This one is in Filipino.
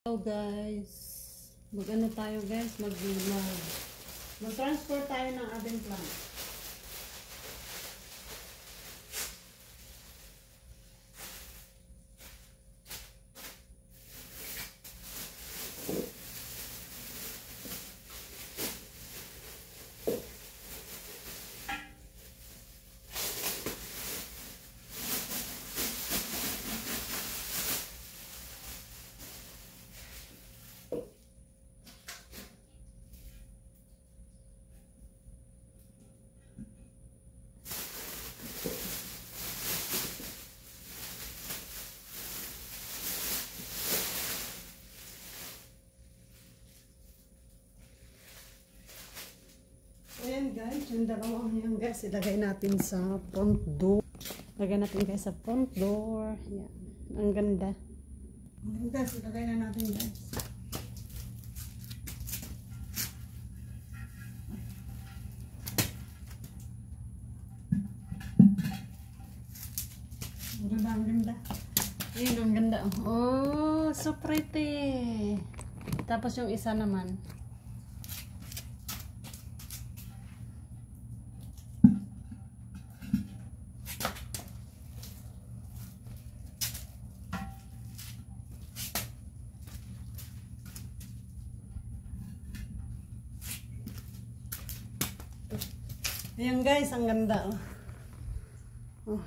Hello guys, mag-ano tayo guys, mag-transfer tayo ng ating plant. Ayan guys, yung dalawang yan guys, ilagay natin sa front door. Ilagay natin guys sa front door. Yan. Ang ganda. Ayan guys, ilagay na natin guys. Ang ganda. Ayan, ang ganda. Oh, so pretty. Tapos yung isa naman. Ayan guys, ang ganda. Oh.